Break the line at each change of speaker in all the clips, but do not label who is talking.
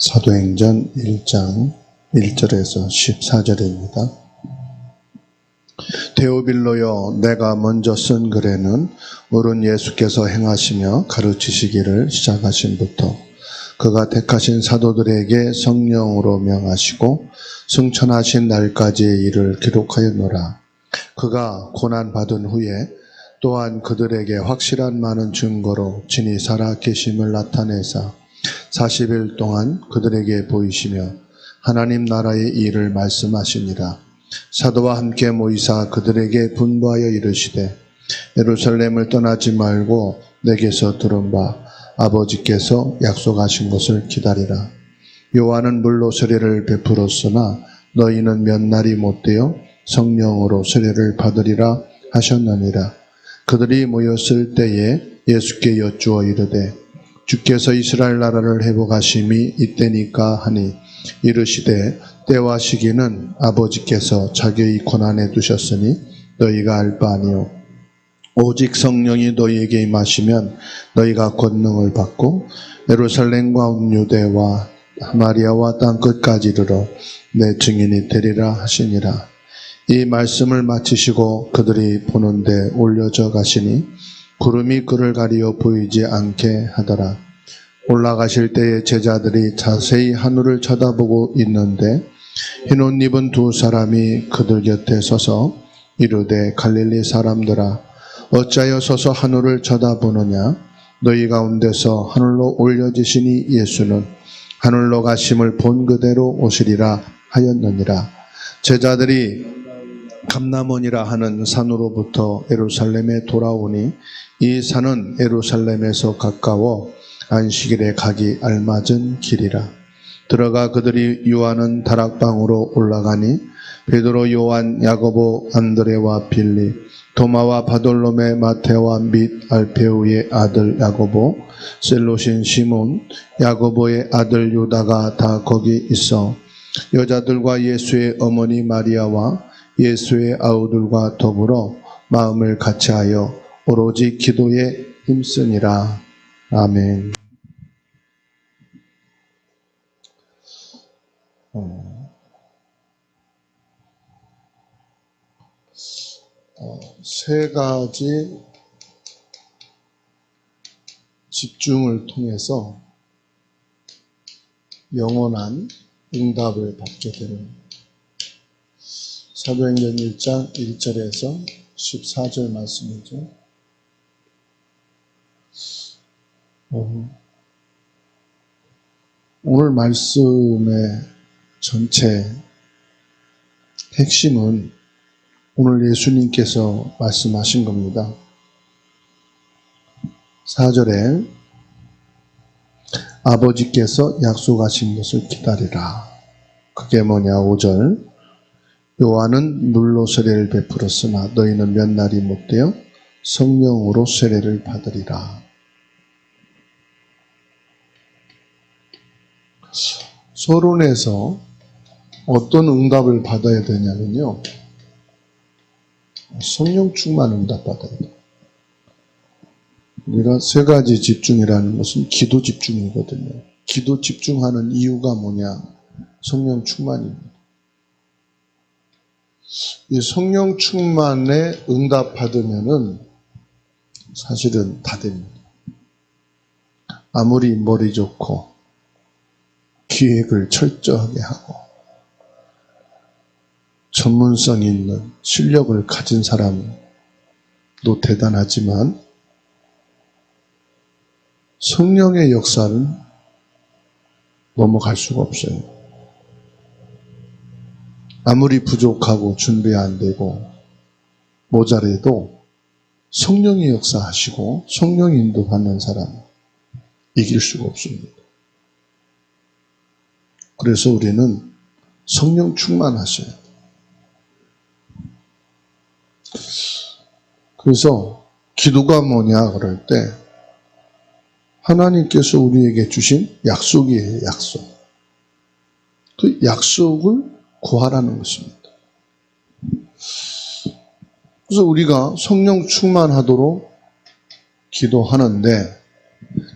사도행전 1장 1절에서 14절입니다. 데오빌로여, 내가 먼저 쓴 글에는 오른 예수께서 행하시며 가르치시기를 시작하신부터 그가 택하신 사도들에게 성령으로 명하시고 승천하신 날까지의 일을 기록하였노라. 그가 고난받은 후에 또한 그들에게 확실한 많은 증거로 친히 살아 계심을 나타내사 40일 동안 그들에게 보이시며 하나님 나라의 일을 말씀하시니라. 사도와 함께 모이사 그들에게 분부하여 이르시되 예루살렘을 떠나지 말고 내게서 들은 바 아버지께서 약속하신 것을 기다리라. 요한은 물로 세례를 베풀었으나 너희는 몇 날이 못되어 성령으로 세례를 받으리라 하셨느니라. 그들이 모였을 때에 예수께 여쭈어 이르되 주께서 이스라엘 나라를 회복하심이 이때니까 하니 이르시되 때와 시기는 아버지께서 자기의 권한에 두셨으니 너희가 알 바 아니요 오직 성령이 너희에게 임하시면 너희가 권능을 받고 예루살렘과 온 유대와 사마리아와 땅 끝까지 이르러 내 증인이 되리라 하시니라. 이 말씀을 마치시고 그들이 보는데 올려져 가시니 구름이 그를 가리어 보이지 않게 하더라. 올라가실 때에 제자들이 자세히 하늘을 쳐다보고 있는데 흰옷 입은 두 사람이 그들 곁에 서서 이르되 갈릴리 사람들아 어찌하여 서서 하늘을 쳐다보느냐. 너희 가운데서 하늘로 올려지시니 예수는 하늘로 가심을 본 그대로 오시리라 하였느니라. 제자들이 감람원이라 하는 산으로부터 예루살렘에 돌아오니 이 산은 예루살렘에서 가까워 안식일에 가기 알맞은 길이라. 들어가 그들이 유하는 다락방으로 올라가니 베드로, 요한, 야고보, 안드레와 빌립, 도마와 바돌로메, 마테와 및 알페우의 아들 야고보, 셀로신 시몬, 야고보의 아들 유다가 다 거기 있어 여자들과 예수의 어머니 마리아와 예수의 아우들과 더불어 마음을 같이하여 오로지 기도에 힘쓰니라. 아멘. 세 가지 집중을 통해서 영원한 응답을 받게 되는 사도행전 1장 1절에서 14절 말씀이죠. 오늘 말씀의 전체 핵심은 오늘 예수님께서 말씀하신 겁니다. 4절에 아버지께서 약속하신 것을 기다리라. 그게 뭐냐. 5절 요한은 물로 세례를 베풀었으나 너희는 몇 날이 못되어 성령으로 세례를 받으리라. 서론에서 어떤 응답을 받아야 되냐면요. 성령 충만 응답 받아야 돼요. 우리가 세 가지 집중이라는 것은 기도 집중이거든요. 기도 집중하는 이유가 뭐냐? 성령 충만입니다. 이 성령 충만에 응답 받으면은 사실은 다 됩니다. 아무리 머리 좋고 기획을 철저하게 하고 전문성 있는 실력을 가진 사람도 대단하지만 성령의 역사는 넘어갈 수가 없어요. 아무리 부족하고 준비 안 되고 모자라도 성령의 역사하시고 성령 인도받는 사람 이길 수가 없습니다. 그래서 우리는 성령 충만하셔야 돼요. 그래서 기도가 뭐냐 그럴 때 하나님께서 우리에게 주신 약속이에요. 약속. 그 약속을 구하라는 것입니다. 그래서 우리가 성령 충만하도록 기도하는데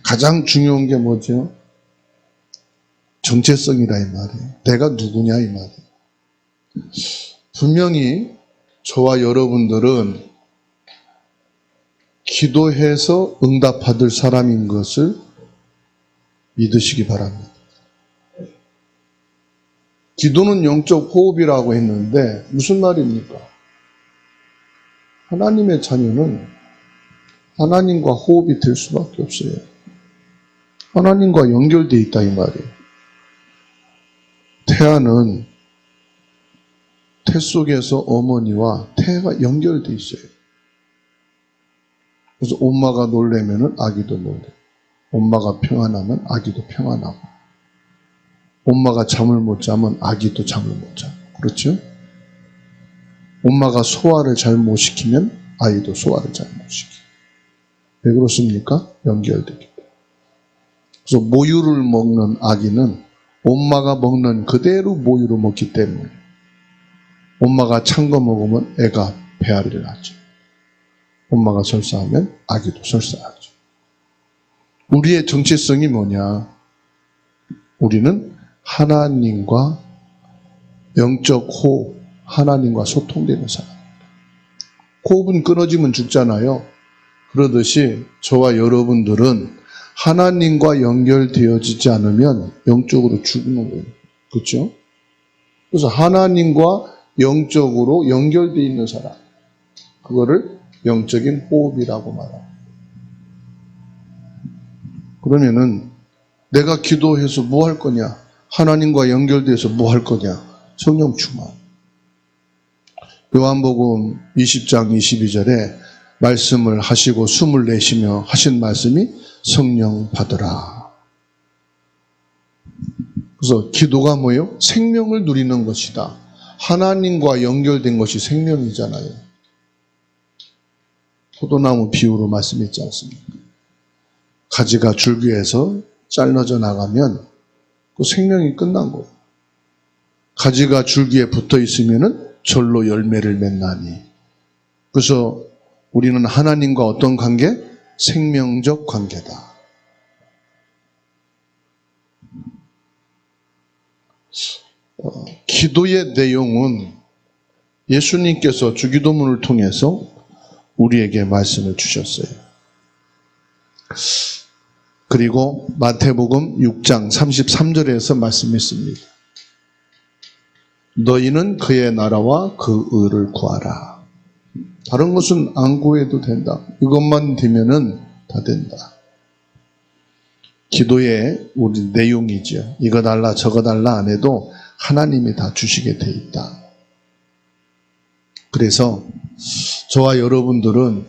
가장 중요한 게 뭐죠? 정체성이라 이 말이에요. 내가 누구냐 이 말이에요. 분명히 저와 여러분들은 기도해서 응답받을 사람인 것을 믿으시기 바랍니다. 기도는 영적 호흡이라고 했는데 무슨 말입니까? 하나님의 자녀는 하나님과 호흡이 될 수밖에 없어요. 하나님과 연결되어 있다 이 말이에요. 태아는 태 속에서 어머니와 태가 연결되어 있어요. 그래서 엄마가 놀래면 아기도 놀래. 엄마가 평안하면 아기도 평안하고. 엄마가 잠을 못 자면 아기도 잠을 못 자고. 그렇죠? 엄마가 소화를 잘 못 시키면 아이도 소화를 잘 못 시켜요. 왜 그렇습니까? 연결되기 때문에. 그래서 모유를 먹는 아기는 엄마가 먹는 그대로 모유를 먹기 때문에 엄마가 찬 거 먹으면 애가 배앓이를 하죠. 엄마가 설사하면 아기도 설사하죠. 우리의 정체성이 뭐냐? 우리는 하나님과 영적 호흡, 하나님과 소통되는 사람입니다. 호흡은 끊어지면 죽잖아요. 그러듯이 저와 여러분들은 하나님과 연결되어지지 않으면 영적으로 죽는 거예요. 그렇죠? 그래서 하나님과 영적으로 연결되어 있는 사람, 그거를 영적인 호흡이라고 말합니다. 그러면은 내가 기도해서 뭐 할 거냐? 하나님과 연결돼서 뭐 할 거냐? 성령 충만. 요한복음 20장 22절에 말씀을 하시고 숨을 내쉬며 하신 말씀이 성령 받으라. 그래서 기도가 뭐예요? 생명을 누리는 것이다. 하나님과 연결된 것이 생명이잖아요. 포도나무 비유로 말씀했지 않습니까? 가지가 줄기에서 잘라져 나가면 그 생명이 끝난 거예요. 가지가 줄기에 붙어 있으면은 절로 열매를 맺나니. 그래서 우리는 하나님과 어떤 관계? 생명적 관계다. 기도의 내용은 예수님께서 주기도문을 통해서 우리에게 말씀을 주셨어요. 그리고 마태복음 6장 33절에서 말씀했습니다. 너희는 그의 나라와 그 의를 구하라. 다른 것은 안 구해도 된다. 이것만 되면은 다 된다. 기도의 우리 내용이죠. 이거 달라 저거 달라 안 해도 하나님이 다 주시게 돼 있다. 그래서 저와 여러분들은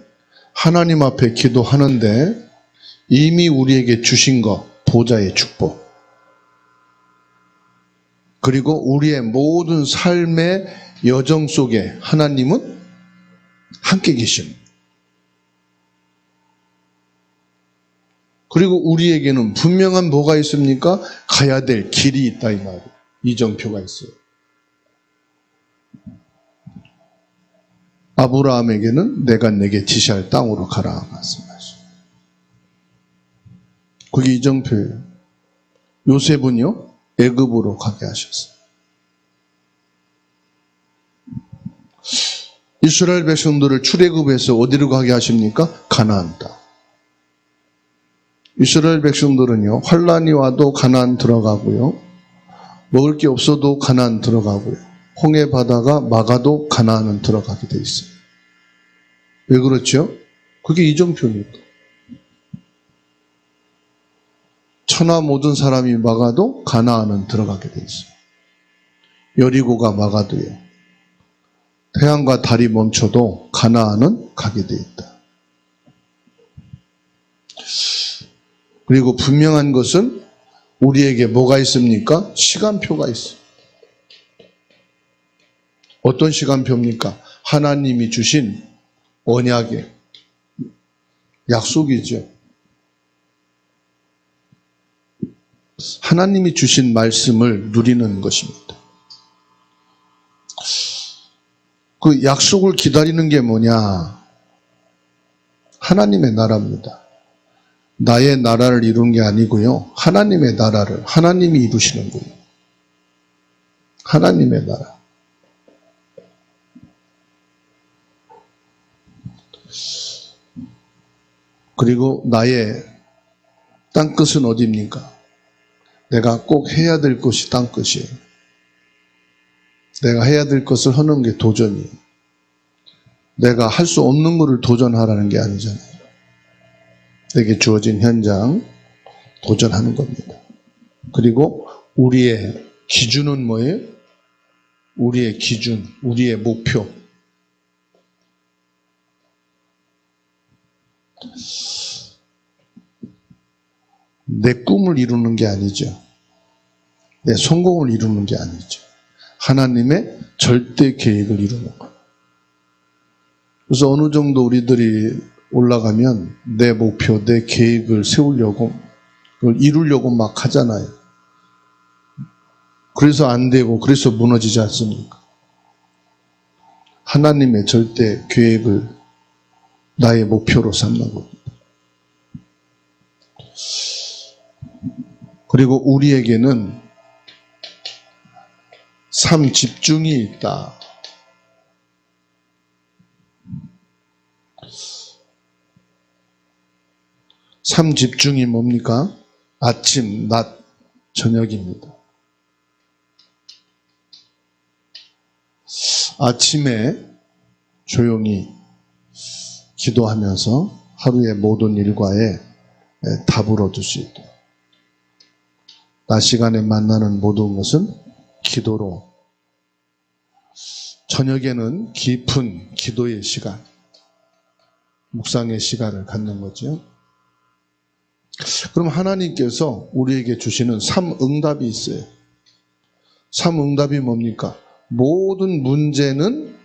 하나님 앞에 기도하는데 이미 우리에게 주신 것, 보좌의 축복, 그리고 우리의 모든 삶의 여정 속에 하나님은 함께 계십니다. 그리고 우리에게는 분명한 뭐가 있습니까? 가야 될 길이 있다 이 말이에요. 이정표가 있어요. 아브라함에게는 내가 내게 지시할 땅으로 가라 말씀하시죠. 그게 이정표예요. 요셉은요, 애굽으로 가게 하셨어요. 이스라엘 백성들을 출애굽해서 어디로 가게 하십니까? 가나안 땅. 이스라엘 백성들은요, 환란이 와도 가나안 들어가고요, 먹을 게 없어도 가나안 들어가고요, 홍해 바다가 막아도 가나안은 들어가게 돼 있어요. 왜 그렇죠? 그게 이정표입니다. 천하 모든 사람이 막아도 가나안은 들어가게 돼 있어요. 여리고가 막아도요, 태양과 달이 멈춰도 가나안은 가게 돼 있다. 그리고 분명한 것은 우리에게 뭐가 있습니까? 시간표가 있어요. 어떤 시간표입니까? 하나님이 주신 언약의 약속이죠. 하나님이 주신 말씀을 누리는 것입니다. 그 약속을 기다리는 게 뭐냐? 하나님의 나라입니다. 나의 나라를 이룬 게 아니고요. 하나님의 나라를 하나님이 이루시는 거예요. 하나님의 나라. 그리고 나의 땅끝은 어디입니까? 내가 꼭 해야 될 것이 땅끝이에요. 내가 해야 될 것을 하는 게 도전이에요. 내가 할 수 없는 것을 도전하라는 게 아니잖아요. 내게 주어진 현장 도전하는 겁니다. 그리고 우리의 기준은 뭐예요? 우리의 기준, 우리의 목표. 내 꿈을 이루는 게 아니죠. 내 성공을 이루는 게 아니죠. 하나님의 절대 계획을 이루는 거예요. 그래서 어느 정도 우리들이 올라가면 내 목표, 내 계획을 세우려고, 그걸 이루려고 막 하잖아요. 그래서 안 되고, 그래서 무너지지 않습니까? 하나님의 절대 계획을 나의 목표로 삼는 겁니다. 그리고 우리에게는 삶 집중이 있다. 삶 집중이 뭡니까? 아침, 낮, 저녁입니다. 아침에 조용히 기도하면서 하루의 모든 일과에 답을 얻을 수 있다. 낮 시간에 만나는 모든 것은 기도로, 저녁에는 깊은 기도의 시간, 묵상의 시간을 갖는 거죠. 그럼 하나님께서 우리에게 주시는 삼응답이 있어요. 삼응답이 뭡니까? 모든 문제는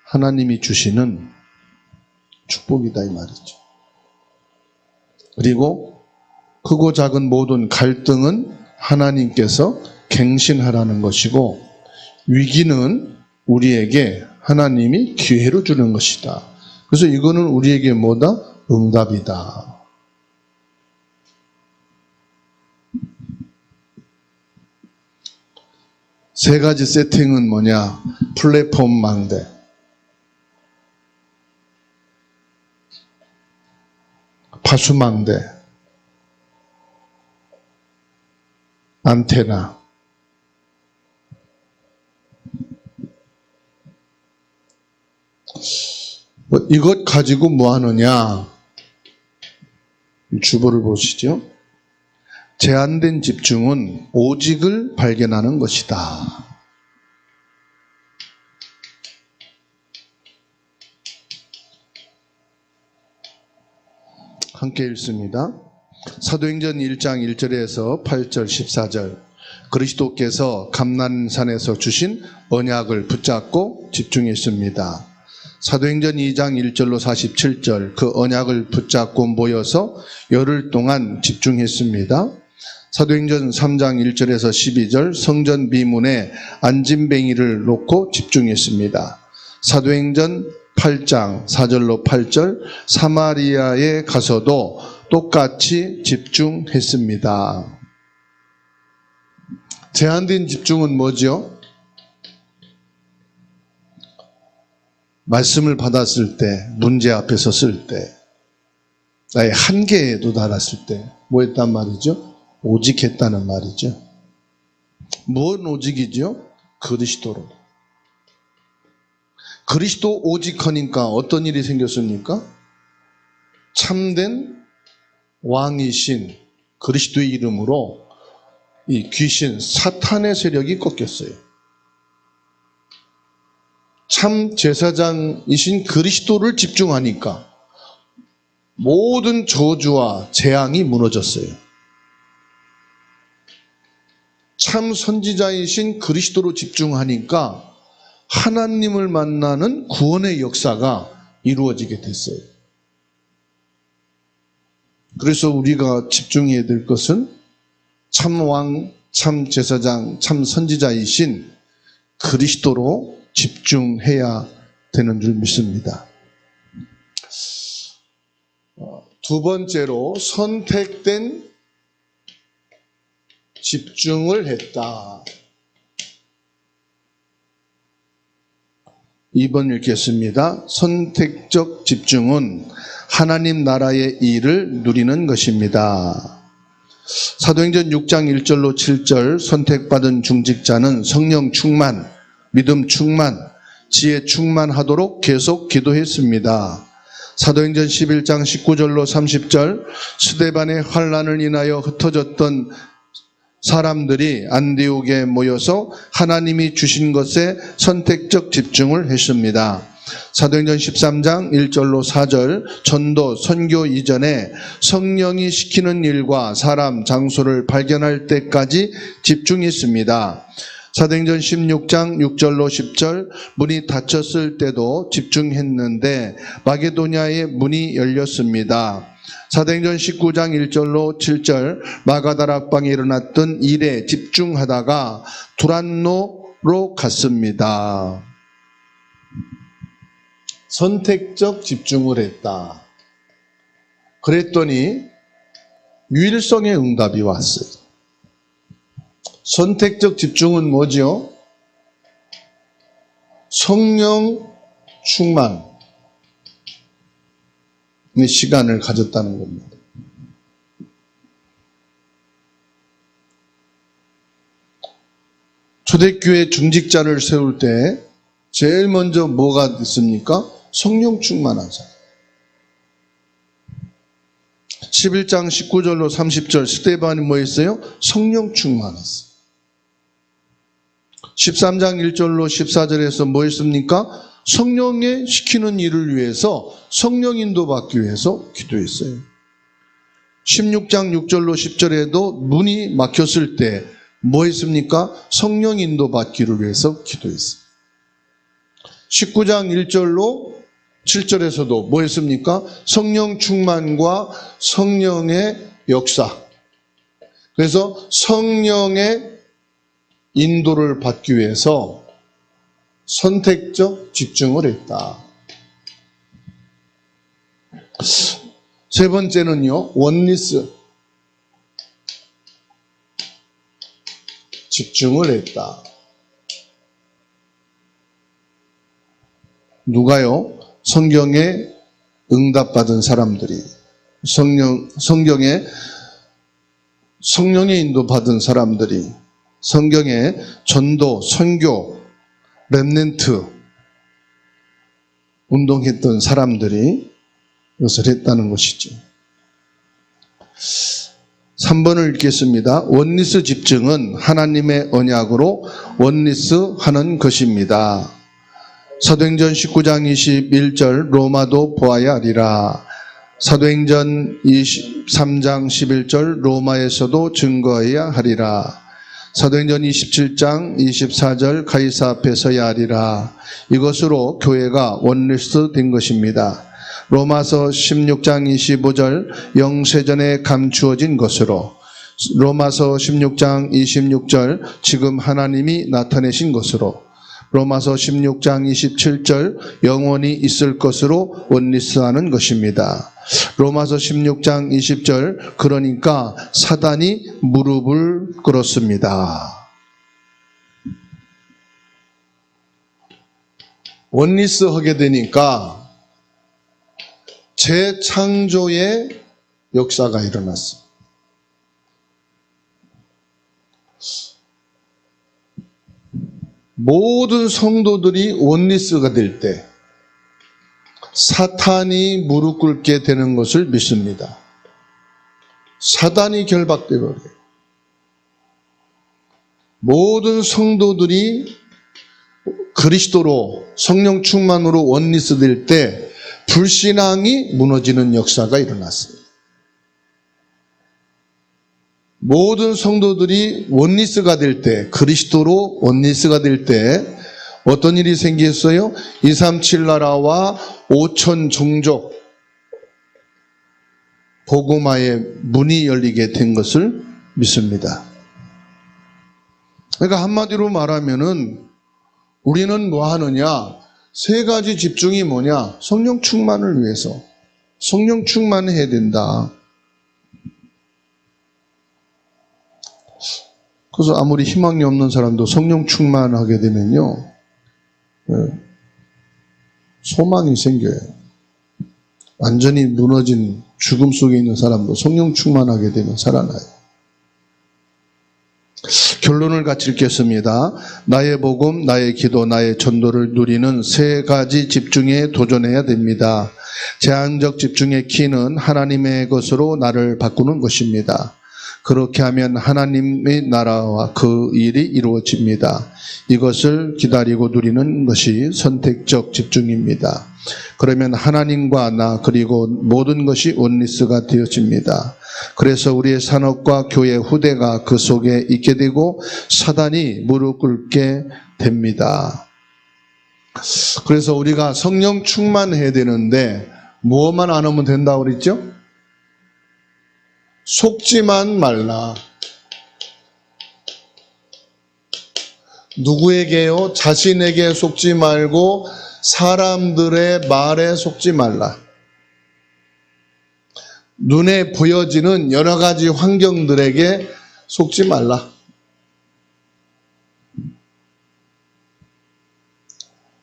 하나님이 주시는 축복이다 이 말이죠. 그리고 크고 작은 모든 갈등은 하나님께서 갱신하라는 것이고, 위기는 우리에게 하나님이 기회로 주는 것이다. 그래서 이거는 우리에게 뭐다? 응답이다. 세 가지 세팅은 뭐냐? 플랫폼 망대, 파수망대, 안테나. 이것 가지고 뭐 하느냐? 주보를 보시죠. 제한된 집중은 오직을 발견하는 것이다. 함께 읽습니다. 사도행전 1장 1절에서 8절 14절. 그리스도께서 감난산에서 주신 언약을 붙잡고 집중했습니다. 사도행전 2장 1절로 47절. 그 언약을 붙잡고 모여서 열흘 동안 집중했습니다. 사도행전 3장 1절에서 12절. 성전 비문에 안진뱅이를 놓고 집중했습니다. 사도행전 8장 4절로 8절. 사마리아에 가서도 똑같이 집중했습니다. 제한된 집중은 뭐죠? 말씀을 받았을 때, 문제 앞에 섰을 때, 나의 한계에 도달했을 때 뭐 했단 말이죠? 오직했다는 말이죠. 뭔 오직이죠? 그리스도로. 그리스도 오직하니까 어떤 일이 생겼습니까? 참된 왕이신 그리스도의 이름으로 이 귀신 사탄의 세력이 꺾였어요. 참 제사장이신 그리스도를 집중하니까 모든 저주와 재앙이 무너졌어요. 참 선지자이신 그리스도로 집중하니까 하나님을 만나는 구원의 역사가 이루어지게 됐어요. 그래서 우리가 집중해야 될 것은 참 왕, 참 제사장, 참 선지자이신 그리스도로 집중해야 되는 줄 믿습니다. 두 번째로 선택된 집중을 했다. 2번 읽겠습니다. 선택적 집중은 하나님 나라의 일을 누리는 것입니다. 사도행전 6장 1절로 7절 선택받은 중직자는 성령 충만, 믿음 충만, 지혜 충만하도록 계속 기도했습니다. 사도행전 11장 19절로 30절 스데반의 환난을 인하여 흩어졌던 사람들이 안디옥에 모여서 하나님이 주신 것에 선택적 집중을 했습니다. 사도행전 13장 1절로 4절 전도, 선교 이전에 성령이 시키는 일과 사람, 장소를 발견할 때까지 집중했습니다. 사도행전 16장 6절로 10절 문이 닫혔을 때도 집중했는데 마게도냐의 문이 열렸습니다. 사도행전 19장 1절로 7절 마가다락방에 일어났던 일에 집중하다가 두란노로 갔습니다. 선택적 집중을 했다. 그랬더니 유일성의 응답이 왔어요. 선택적 집중은 뭐죠? 성령 충만의 시간을 가졌다는 겁니다. 초대교회 중직자를 세울 때 제일 먼저 뭐가 있습니까? 성령 충만한 사람. 11장 19절로 30절 스데반이 뭐 했어요? 성령 충만했어요. 13장 1절로 14절에서 뭐 했습니까? 성령의 시키는 일을 위해서 성령 인도받기 위해서 기도했어요. 16장 6절로 10절에도 문이 막혔을 때 뭐 했습니까? 성령 인도받기를 위해서 기도했어요. 19장 1절로 7절에서도 뭐 했습니까? 성령 충만과 성령의 역사. 그래서 성령의 인도를 받기 위해서 선택적 집중을 했다. 세 번째는요, 원리스. 집중을 했다. 누가요? 성경에 응답받은 사람들이, 성경에 성령의 인도받은 사람들이, 성경에 전도, 선교, 렘넌트 운동했던 사람들이 이것을 했다는 것이죠. 3번을 읽겠습니다. 원리스 집중은 하나님의 언약으로 원리스하는 것입니다. 사도행전 19장 21절 로마도 보아야 하리라. 사도행전 23장 11절 로마에서도 증거해야 하리라. 사도행전 27장 24절 가이사 앞에 서야 하리라. 이것으로 교회가 원리스 된 것입니다. 로마서 16장 25절 영세전에 감추어진 것으로, 로마서 16장 26절 지금 하나님이 나타내신 것으로, 로마서 16장 27절 영원히 있을 것으로 원리스하는 것입니다. 로마서 16장 20절 그러니까 사단이 무릎을 꿇었습니다. 원리스하게 되니까 재창조의 역사가 일어났어요. 모든 성도들이 원리스가 될 때 사탄이 무릎 꿇게 되는 것을 믿습니다. 사단이 결박되어 버려요. 모든 성도들이 그리스도로 성령 충만으로 원리스 될 때 불신앙이 무너지는 역사가 일어났어요. 모든 성도들이 원리스가 될 때, 그리스도로 원리스가 될 때 어떤 일이 생겼어요? 237 나라와 5천 종족 복음화의 문이 열리게 된 것을 믿습니다. 그러니까 한마디로 말하면은 우리는 뭐 하느냐? 세 가지 집중이 뭐냐? 성령 충만을 위해서, 성령 충만해야 된다. 그래서 아무리 희망이 없는 사람도 성령 충만하게 되면요, 소망이 생겨요. 완전히 무너진 죽음 속에 있는 사람도 성령 충만하게 되면 살아나요. 결론을 같이 읽겠습니다. 나의 복음, 나의 기도, 나의 전도를 누리는 세 가지 집중에 도전해야 됩니다. 제한적 집중의 키는 하나님의 것으로 나를 바꾸는 것입니다. 그렇게 하면 하나님의 나라와 그 일이 이루어집니다. 이것을 기다리고 누리는 것이 선택적 집중입니다. 그러면 하나님과 나 그리고 모든 것이 원리스가 되어집니다. 그래서 우리의 산업과 교회 후대가 그 속에 있게 되고 사단이 무릎 꿇게 됩니다. 그래서 우리가 성령 충만해야 되는데 무엇만 안 하면 된다고 그랬죠? 속지만 말라. 누구에게요? 자신에게 속지 말고 사람들의 말에 속지 말라. 눈에 보여지는 여러 가지 환경들에게 속지 말라.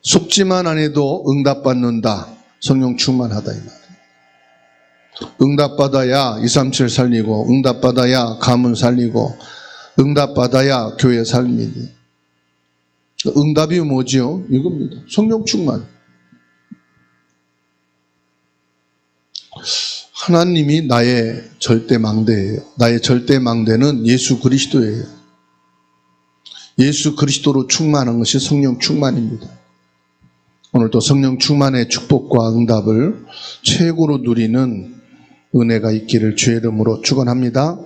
속지만 안 해도 응답받는다. 성령 충만하다 이 말이에요. 응답받아야 237 살리고, 응답받아야 가문 살리고, 응답받아야 교회 살리니. 응답이 뭐지요? 이겁니다. 성령 충만. 하나님이 나의 절대망대예요. 나의 절대망대는 예수 그리스도예요. 예수 그리스도로 충만한 것이 성령 충만입니다. 오늘도 성령 충만의 축복과 응답을 최고로 누리는 은혜가 있기를 주의 이름으로 축원합니다.